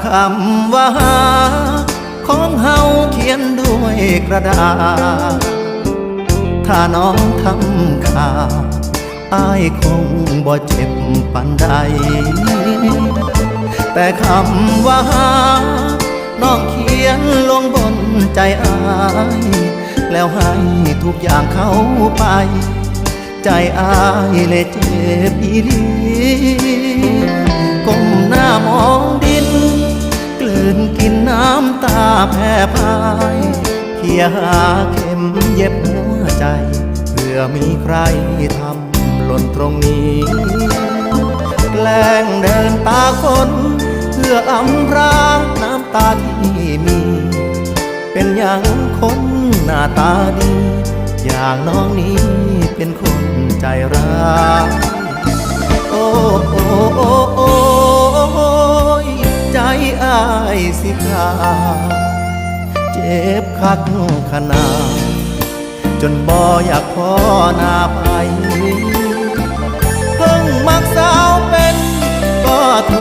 คำว่าของเฮาเขียนด้วยกระดาษถ้าน้องทำข่าวอ้ายคงบ่เจ็บปานใดแต่คำว่าน้องเขียนลงบนใจอ้ายแล้วให้ทุกอย่างเข้าไปใจอ้ายเลยเจ็บอีหลีก้มหน้ามองดินกลืนกินน้ำตาแผ่พายเขี่ยหาเข็มเย็บหัวใจเพื่อมีใครทำหล่นตรงนี้แกล้งเดินตาคนเพื่ออำพรางน้ำตาที่มีเป็นอย่างคนหน้าตาดีอย่างน้องนี้เป็นคนใจร้ายโอ้โอ้โอ้โอ้ใจอ้ายสิขาดเจ็บคักขนาดจนบ่อยากพอหน้าไป